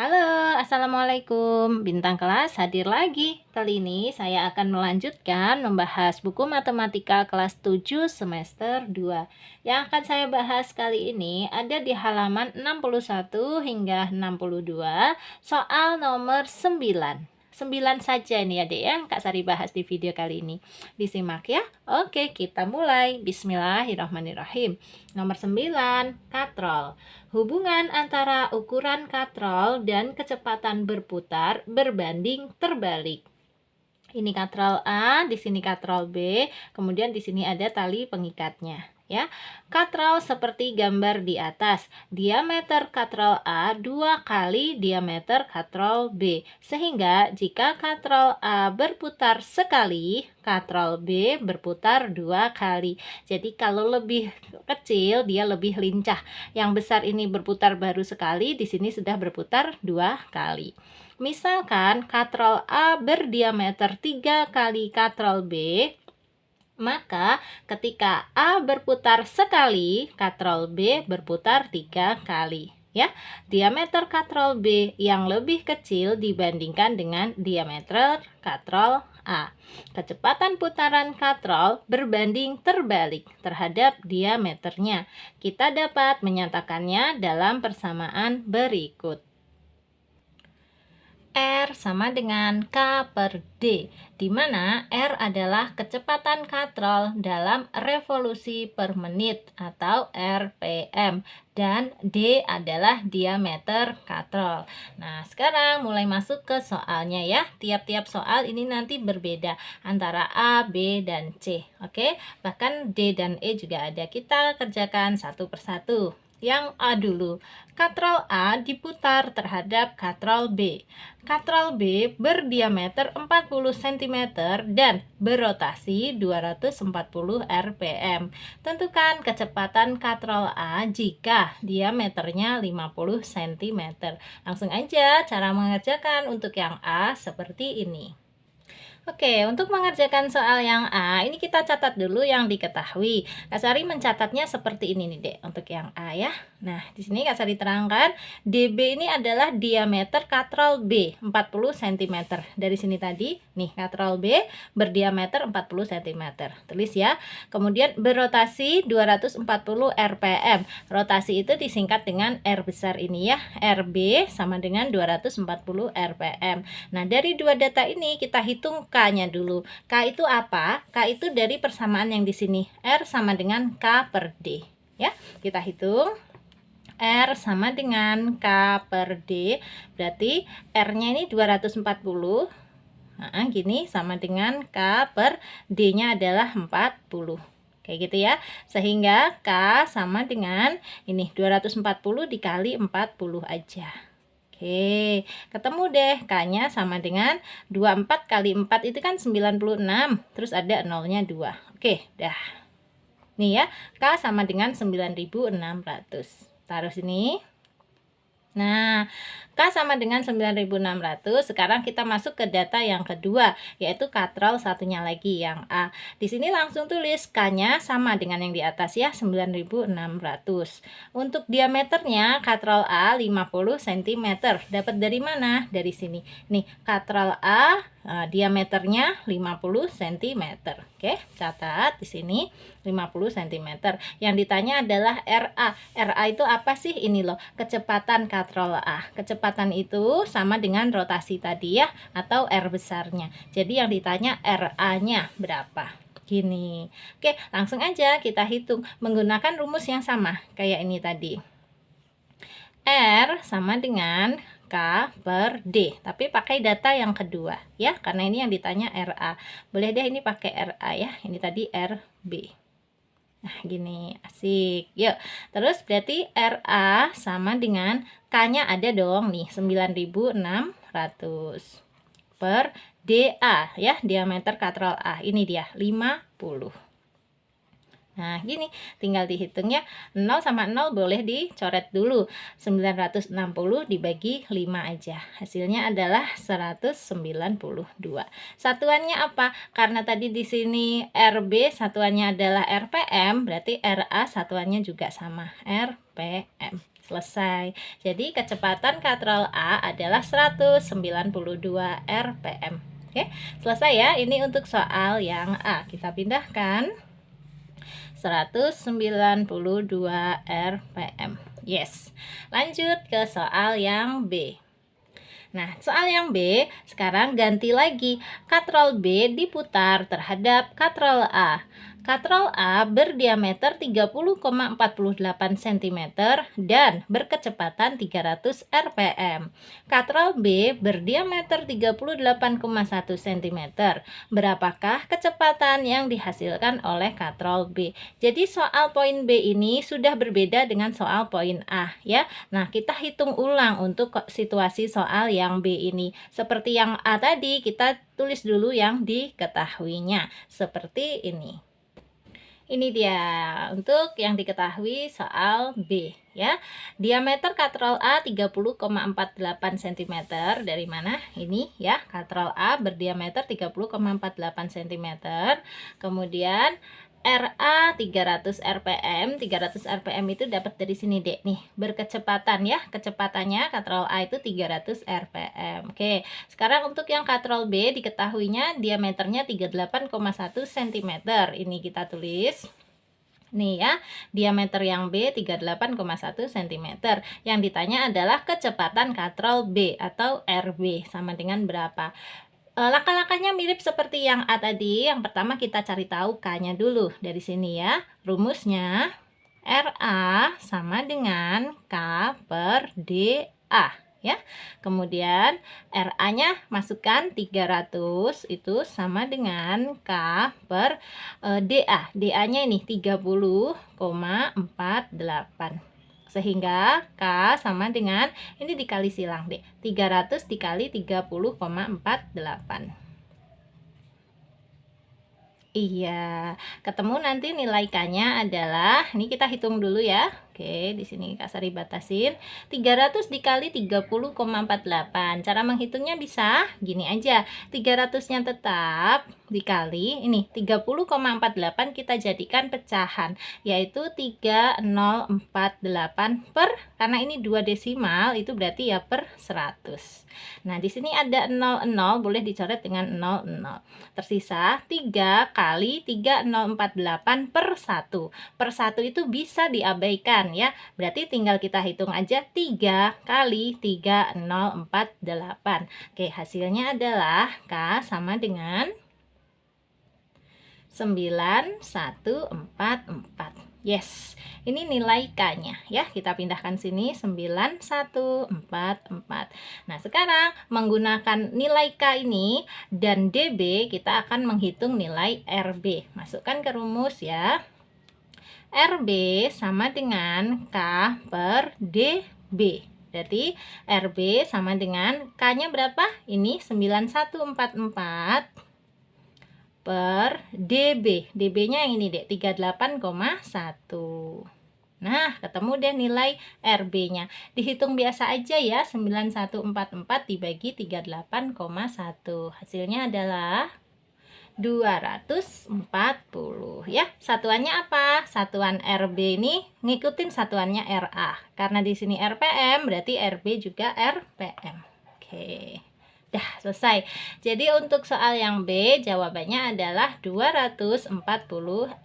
Halo, Assalamualaikum. Bintang kelas hadir lagi. Kali ini saya akan melanjutkan membahas buku matematika kelas 7 semester 2. Yang akan saya bahas kali ini ada di halaman 61 hingga 62, soal nomor 9. 9 saja nih adik yang Kak Sari bahas di video kali ini. Disimak ya. Oke, kita mulai. Bismillahirrahmanirrahim. Nomor 9, katrol. Hubungan antara ukuran katrol dan kecepatan berputar berbanding terbalik. Ini katrol A, di sini katrol B, kemudian di sini ada tali pengikatnya. Ya, katrol seperti gambar di atas. Diameter katrol A 2 kali diameter katrol B. Sehingga jika katrol A berputar sekali, katrol B berputar 2 kali. Jadi kalau lebih kecil dia lebih lincah. Yang besar ini berputar baru sekali, di sini sudah berputar 2 kali. Misalkan katrol A berdiameter 3 kali katrol B, maka ketika A berputar sekali, katrol B berputar 3 kali. Ya, diameter katrol B yang lebih kecil dibandingkan dengan diameter katrol A. Kecepatan putaran katrol berbanding terbalik terhadap diameternya. Kita dapat menyatakannya dalam persamaan berikut. R sama dengan K per D, di mana R adalah kecepatan katrol dalam revolusi per menit atau RPM, dan D adalah diameter katrol. Nah, sekarang mulai masuk ke soalnya ya. Tiap-tiap soal ini nanti berbeda antara A, B, dan C. Oke, bahkan D dan E juga ada. Kita kerjakan satu persatu. Yang A dulu, katrol A diputar terhadap katrol B. Katrol B berdiameter 40 cm dan berotasi 240 rpm. Tentukan kecepatan katrol A jika diameternya 50 cm. Langsung aja cara mengerjakan untuk yang A seperti ini. Oke, untuk mengerjakan soal yang A, ini kita catat dulu yang diketahui. Kak Sari mencatatnya seperti ini nih, Dek, untuk yang A ya. Nah, di sini Kak Sari terangkan, DB ini adalah diameter katrol B, 40 cm. Dari sini tadi, nih, katrol B berdiameter 40 cm. Tulis ya. Kemudian berotasi 240 rpm. Rotasi itu disingkat dengan R besar ini ya. RB sama dengan 240 rpm. Nah, dari dua data ini kita hitung K-nya dulu. K itu apa? K itu dari persamaan yang di sini. R sama dengan K per D. Ya, kita hitung. R sama dengan K per D. Berarti R-nya ini 240. Nah, gini sama dengan K per D-nya adalah 40. Kayak gitu ya. Sehingga K sama dengan ini 240 dikali 40 aja. Oke, ketemu deh K-nya sama dengan 24 kali 4 itu kan 96. Terus ada nolnya 2. Oke, dah. Nih ya, K sama dengan 9600. Taruh sini. Nah, K sama dengan 9600. Sekarang kita masuk ke data yang kedua, yaitu katrol satunya lagi yang A. Di sini langsung tulis K-nya sama dengan yang di atas ya, 9600. Untuk diameternya katrol A 50 cm. Dapat dari mana? Dari sini. Nih, katrol A diameternya 50 cm. Oke, catat di sini 50 cm. Yang ditanya adalah RA. RA itu apa sih? Ini loh, kecepatan katrol A. Kecepatan itu sama dengan rotasi tadi ya, atau R besarnya. Jadi yang ditanya RA-nya berapa? Gini. Oke, langsung aja kita hitung menggunakan rumus yang sama kayak ini tadi. R sama dengan K per D, tapi pakai data yang kedua ya, karena ini yang ditanya RA. Boleh deh ini pakai RA ya, ini tadi RB. Nah, gini, asik. Yuk, terus berarti RA sama dengan K-nya ada dong nih, 9600 per DA ya, diameter katrol A. Ini dia, 50. Nah, gini, tinggal dihitung ya. 0 sama 0 boleh dicoret dulu. 960 dibagi 5 aja. Hasilnya adalah 192. Satuannya apa? Karena tadi di sini RB satuannya adalah RPM, berarti RA satuannya juga sama, RPM. selesai. Jadi kecepatan katrol A adalah 192 rpm. Oke, selesai ya. Ini untuk soal yang A. Kita pindahkan 192 rpm. Yes. Lanjut ke soal yang B. Nah, soal yang B, sekarang ganti lagi. Katrol B diputar terhadap katrol A. Katrol A berdiameter 30,48 cm dan berkecepatan 300 rpm. Katrol B berdiameter 38,1 cm. Berapakah kecepatan yang dihasilkan oleh katrol B? Jadi soal poin B ini sudah berbeda dengan soal poin A ya. Nah, kita hitung ulang untuk situasi soal yang B ini. Seperti yang A tadi, kita tulis dulu yang diketahuinya. Seperti ini. Ini dia untuk yang diketahui soal B ya. Diameter katrol A 30,48 cm. Dari mana? Ini ya, katrol A berdiameter 30,48 cm. Kemudian RA 300 rpm. 300 rpm itu dapat dari sini, Dek. Nih, berkecepatan ya. Kecepatannya katrol A itu 300 rpm. Oke, sekarang untuk yang katrol B diketahuinya diameternya 38,1 cm. Ini kita tulis. Nih ya, diameter yang B 38,1 cm. Yang ditanya adalah kecepatan katrol B atau RB sama dengan berapa? Langkah-langkahnya mirip seperti yang A tadi. Yang pertama kita cari tahu K-nya dulu. Dari sini ya, rumusnya RA sama dengan K per DA ya. Kemudian RA-nya masukkan 300 itu sama dengan K per DA. DA-nya ini 30,48. Sehingga K sama dengan, ini dikali silang deh, 300 dikali 30,48. Iya, ketemu nanti nilai K-nya adalah, ini kita hitung dulu ya. Oke, di sini Kak Sari batasin 300 dikali 30,48. Cara menghitungnya bisa gini aja. 300-nya tetap dikali ini 30,48 kita jadikan pecahan, yaitu 3048 per, karena ini 2 desimal itu berarti ya per 100. Nah, di sini ada 00, boleh dicoret dengan 00. Tersisa 3 kali 3048 per 1. Per 1 itu bisa diabaikan ya. Berarti tinggal kita hitung aja 3 kali 3048. Oke, hasilnya adalah K sama dengan 9144. Yes, ini nilai K-nya ya. Kita pindahkan sini 9144. Nah, sekarang menggunakan nilai K ini dan DB, kita akan menghitung nilai RB. Masukkan ke rumus ya. RB sama dengan K per DB. Berarti RB sama dengan K-nya berapa? Ini 9144 per DB. DB-nya yang ini, Dek, 38,1. Nah, ketemu deh nilai RB-nya. Dihitung biasa aja ya, 9144 dibagi 38,1. Hasilnya adalah 240 ya. Satuannya apa? Satuan RB ini ngikutin satuannya RA. Karena di sini RPM, berarti RB juga RPM. Oke. Dah selesai. Jadi untuk soal yang B jawabannya adalah 240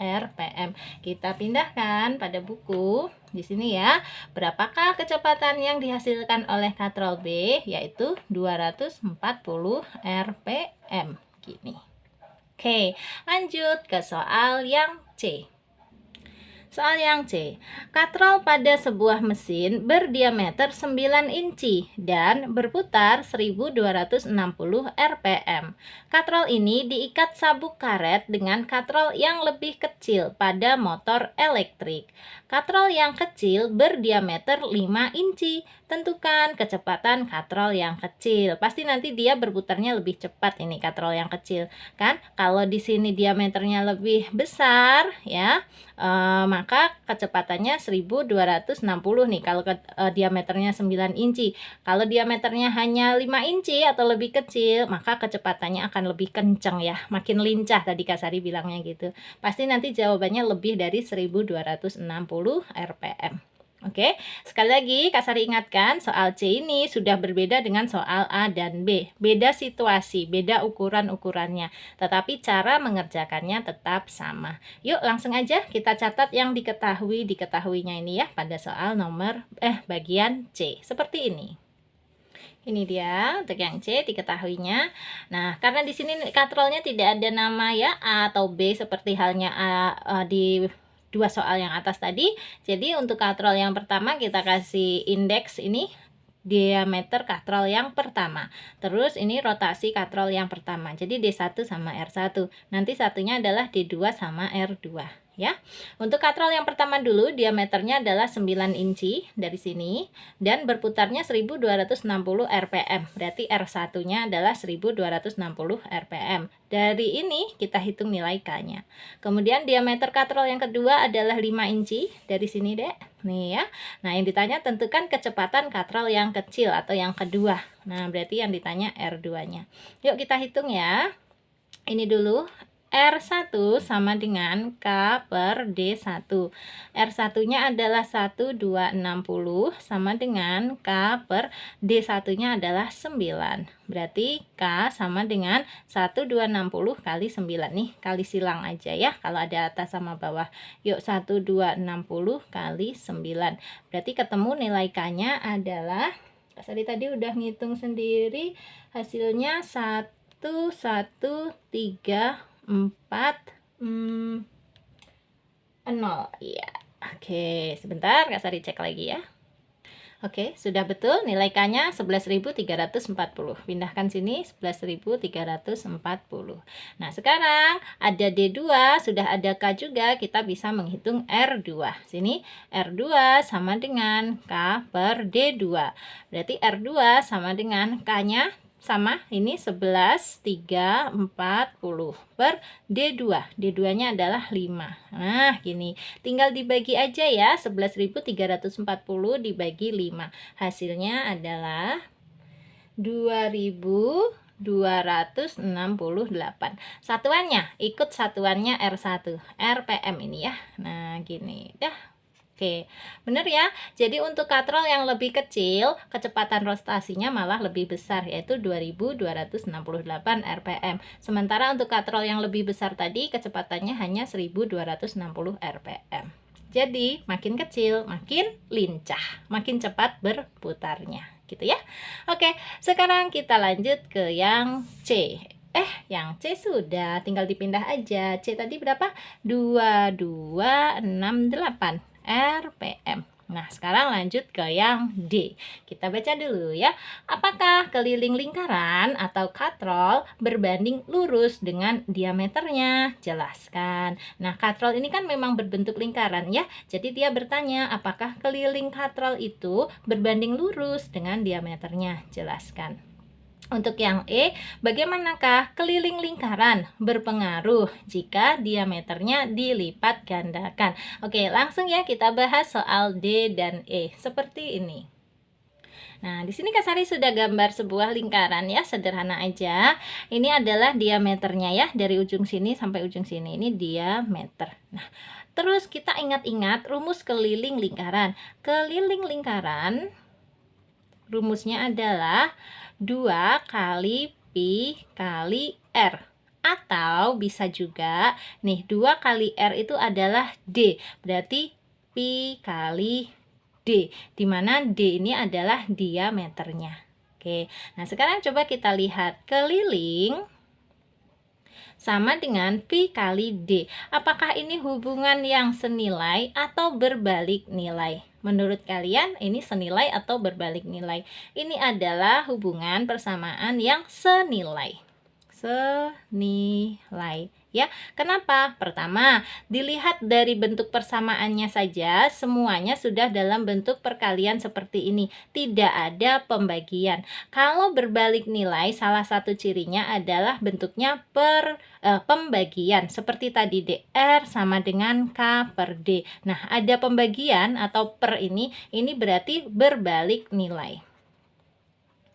rpm. Kita pindahkan pada buku di sini ya. Berapakah kecepatan yang dihasilkan oleh katrol B? Yaitu 240 rpm. Gini. Oke, lanjut ke soal yang C. Soal yang C, katrol pada sebuah mesin berdiameter 9 inci dan berputar 1260 rpm. Katrol ini diikat sabuk karet dengan katrol yang lebih kecil pada motor elektrik. Katrol yang kecil berdiameter 5 inci. Tentukan kecepatan katrol yang kecil. Pasti nanti dia berputarnya lebih cepat ini katrol yang kecil, kan? Kalau di sini diameternya lebih besar ya, maka kecepatannya 1260 nih kalau diameternya 9 inci. Kalau diameternya hanya 5 inci atau lebih kecil, maka kecepatannya akan lebih kencang ya, makin lincah tadi Kak Sari bilangnya gitu. Pasti nanti jawabannya lebih dari 1260 rpm. Oke, sekali lagi Kak Sari ingatkan soal C ini sudah berbeda dengan soal A dan B. Beda situasi, beda ukuran-ukurannya, tetapi cara mengerjakannya tetap sama. Yuk langsung aja kita catat yang diketahuinya ini ya pada soal bagian C. Seperti ini. Ini dia untuk yang C diketahuinya. Nah, karena di sini katrolnya tidak ada nama ya A atau B seperti halnya di dua soal yang atas tadi. Jadi untuk katrol yang pertama kita kasih indeks ini diameter katrol yang pertama. Terus ini rotasi katrol yang pertama. Jadi D1 sama R1. Nanti satunya adalah D2 sama R2 ya. Untuk katrol yang pertama dulu diameternya adalah 9 inci dari sini dan berputarnya 1260 rpm. Berarti R1-nya adalah 1260 rpm. Dari ini kita hitung nilai K-nya. Kemudian diameter katrol yang kedua adalah 5 inci dari sini, Dek. Nih ya. Nah, yang ditanya tentukan kecepatan katrol yang kecil atau yang kedua. Nah, berarti yang ditanya R2-nya. Yuk kita hitung ya. Ini dulu R1 sama dengan K per D1. R1-nya adalah 1260 sama dengan K per D1-nya adalah 9. Berarti K sama dengan 1260 kali 9. Nih, kali silang aja ya kalau ada atas sama bawah. Yuk 1260 kali 9. Berarti ketemu nilai K-nya adalah tadi udah ngitung sendiri, hasilnya 1134 0 ya. Oke, sebentar Kak Sari cek lagi ya. Oke, sudah betul nilai K-nya 11.340. Pindahkan sini 11.340. Nah, sekarang ada D2, sudah ada K juga, kita bisa menghitung R2. Sini R2 sama dengan K per D2. Berarti R2 sama dengan K-nya sama ini 11.340 per D2. D2-nya adalah 5. Nah, gini. Tinggal dibagi aja ya. 11.340 dibagi 5. Hasilnya adalah 2.268. Satuannya, ikut satuannya R1. RPM ini ya. Nah, gini. Dah. Oke, benar ya. Jadi untuk katrol yang lebih kecil, kecepatan rotasinya malah lebih besar, yaitu 2268 rpm. Sementara untuk katrol yang lebih besar tadi, kecepatannya hanya 1260 rpm. Jadi, makin kecil, makin lincah, makin cepat berputarnya, gitu ya. Oke, sekarang kita lanjut ke yang C. Yang C sudah, tinggal dipindah aja. C tadi berapa? 2268 rpm. Nah, sekarang lanjut ke yang D. Kita baca dulu ya. Apakah keliling lingkaran atau katrol berbanding lurus dengan diameternya? Jelaskan. Nah, katrol ini kan memang berbentuk lingkaran ya. Jadi dia bertanya, apakah keliling katrol itu berbanding lurus dengan diameternya? Jelaskan. Untuk yang E, bagaimanakah keliling lingkaran berpengaruh jika diameternya dilipat gandakan? Oke, langsung ya kita bahas soal D dan E. Seperti ini. Nah, di sini Kak Sari sudah gambar sebuah lingkaran ya, sederhana aja. Ini adalah diameternya ya, dari ujung sini sampai ujung sini. Ini diameter. Nah, terus kita ingat-ingat rumus keliling lingkaran. Keliling lingkaran rumusnya adalah 2 kali Pi kali R. Atau bisa juga, nih 2 kali R itu adalah D. Berarti Pi kali D. Dimana D ini adalah diameternya. Oke, nah sekarang coba kita lihat keliling sama dengan Pi kali D. Apakah ini hubungan yang senilai atau berbalik nilai? Menurut kalian ini senilai atau berbalik nilai? Ini adalah hubungan persamaan yang senilai. Senilai. Ya, kenapa? Pertama, dilihat dari bentuk persamaannya saja, semuanya sudah dalam bentuk perkalian seperti ini. Tidak ada pembagian. Kalau berbalik nilai, salah satu cirinya adalah bentuknya pembagian. Seperti tadi DR sama dengan K per D. Nah, ada pembagian atau per ini berarti berbalik nilai.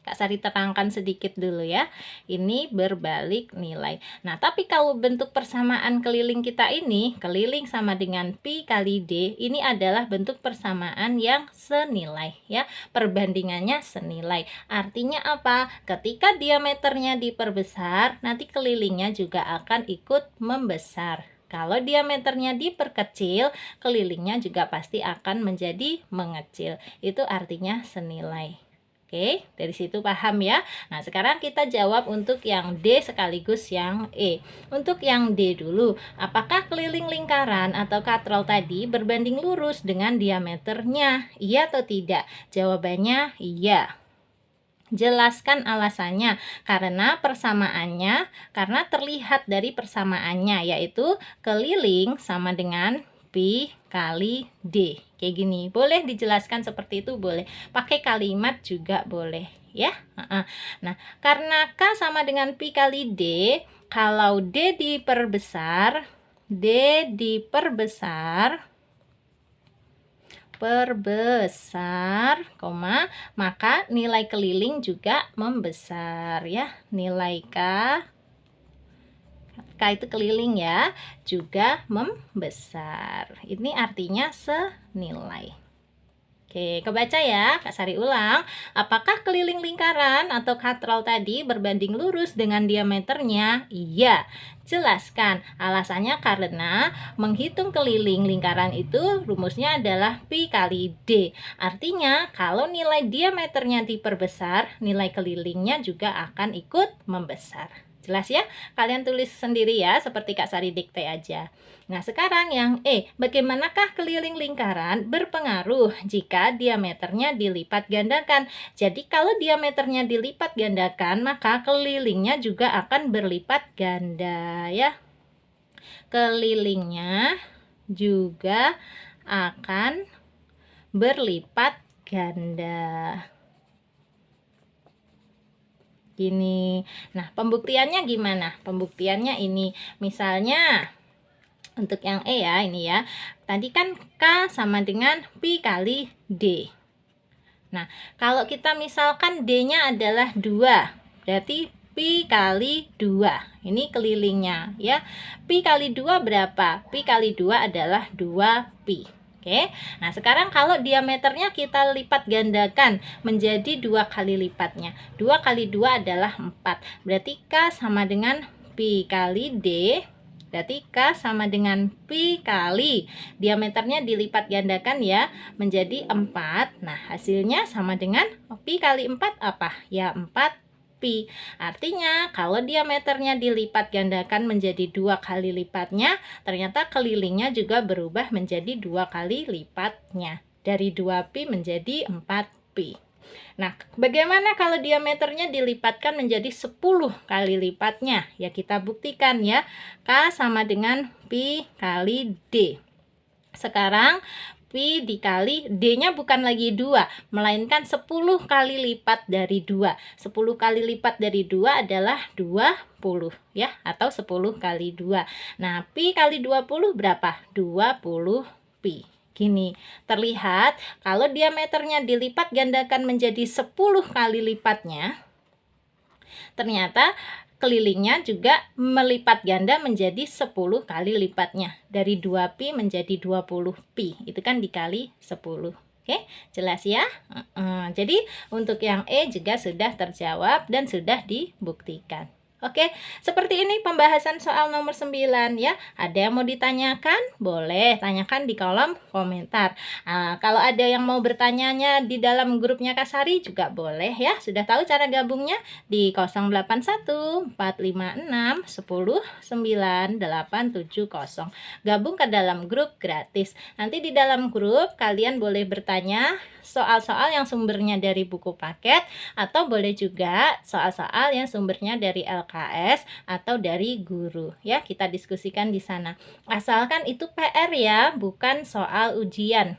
Kak Sari terangkan sedikit dulu ya. Ini berbalik nilai. Nah, tapi kalau bentuk persamaan keliling kita ini, keliling sama dengan pi kali d, ini adalah bentuk persamaan yang senilai ya. Perbandingannya senilai. Artinya apa? Ketika diameternya diperbesar, nanti kelilingnya juga akan ikut membesar. Kalau diameternya diperkecil, kelilingnya juga pasti akan menjadi mengecil. Itu artinya senilai. Oke, dari situ paham ya. Nah, sekarang kita jawab untuk yang D sekaligus yang E. Untuk yang D dulu, apakah keliling lingkaran atau katrol tadi berbanding lurus dengan diameternya? Iya atau tidak? Jawabannya iya. Jelaskan alasannya. Karena terlihat dari persamaannya, yaitu keliling sama dengan pi kali d. Kayak gini. Boleh dijelaskan seperti itu, boleh. Pakai kalimat juga boleh ya. Nah, karena K sama dengan pi kali d, kalau D diperbesar, maka nilai keliling juga membesar ya. Nilai K itu keliling ya, juga membesar. Ini artinya senilai. Oke, kebaca ya, Kak Sari ulang. Apakah keliling lingkaran atau katrol tadi berbanding lurus dengan diameternya? Iya. Jelaskan. Alasannya karena menghitung keliling lingkaran itu rumusnya adalah pi kali d. Artinya, kalau nilai diameternya diperbesar, nilai kelilingnya juga akan ikut membesar. Jelas ya? Kalian tulis sendiri ya, seperti Kak Sari dikte aja. Nah, sekarang yang E, bagaimanakah keliling lingkaran berpengaruh jika diameternya dilipat gandakan? Jadi, kalau diameternya dilipat gandakan, maka kelilingnya juga akan berlipat ganda ya. Kelilingnya juga akan berlipat ganda. Gini. Nah, pembuktiannya gimana? Pembuktiannya ini. Misalnya untuk yang E ya, ini ya. Tadi kan K sama dengan pi kali D. Nah, kalau kita misalkan D-nya adalah 2, berarti pi kali 2. Ini kelilingnya ya. Pi kali 2 berapa? Pi kali 2 adalah 2 pi. Oke, nah sekarang kalau diameternya kita lipat gandakan menjadi 2 kali lipatnya. 2 kali 2 adalah 4. Berarti K sama dengan pi kali D. Berarti K sama dengan pi kali diameternya dilipat gandakan ya menjadi 4. Nah, hasilnya sama dengan pi kali 4 apa? Ya 4 pi. Artinya kalau diameternya dilipat gandakan menjadi 2 kali lipatnya, ternyata kelilingnya juga berubah menjadi 2 kali lipatnya. Dari 2 pi menjadi 4 pi. Nah, bagaimana kalau diameternya dilipatkan menjadi 10 kali lipatnya? Ya, kita buktikan ya. K sama dengan pi kali D. Sekarang pi dikali D-nya bukan lagi 2, melainkan 10 kali lipat dari 2. 10 kali lipat dari 2 adalah 20 ya, atau 10 kali 2. Nah, pi kali 20 berapa? 20 pi. Gini, terlihat kalau diameternya dilipat gandakan menjadi 10 kali lipatnya, ternyata kelilingnya juga melipat ganda menjadi 10 kali lipatnya. Dari 2 pi menjadi 20 pi. Itu kan dikali 10. Oke, jelas ya? Jadi untuk yang E juga sudah terjawab dan sudah dibuktikan. Oke, seperti ini pembahasan soal nomor 9 ya. Ada yang mau ditanyakan? Boleh, tanyakan di kolom komentar. Kalau ada yang mau bertanyanya di dalam grupnya Kak Sari juga boleh ya. Sudah tahu cara gabungnya? Di 081 456 10 9870. Gabung ke dalam grup gratis. Nanti di dalam grup kalian boleh bertanya soal-soal yang sumbernya dari buku paket, atau boleh juga soal-soal yang sumbernya dari LKS atau dari guru ya. Kita diskusikan di sana. Asalkan itu PR ya, bukan soal ujian.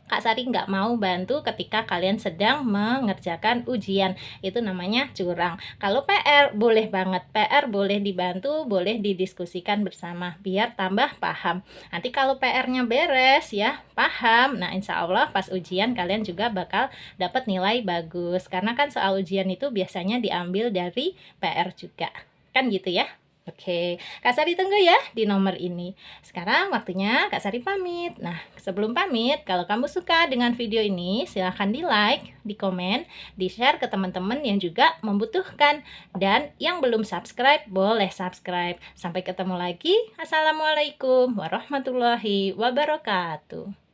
Kak Sari nggak mau bantu ketika kalian sedang mengerjakan ujian. Itu namanya curang. Kalau PR, boleh banget. PR boleh dibantu, boleh didiskusikan bersama, biar tambah paham. Nanti kalau PR-nya beres ya, paham. Nah, insya Allah pas ujian kalian juga bakal dapat nilai bagus. Karena kan soal ujian itu biasanya diambil dari PR juga. Kan gitu ya. Oke, Kak Sari tunggu ya di nomor ini. Sekarang waktunya Kak Sari pamit. Nah, sebelum pamit, kalau kamu suka dengan video ini, silahkan di like, di komen, di share ke teman-teman yang juga membutuhkan. Dan yang belum subscribe, boleh subscribe. Sampai ketemu lagi. Assalamualaikum warahmatullahi wabarakatuh.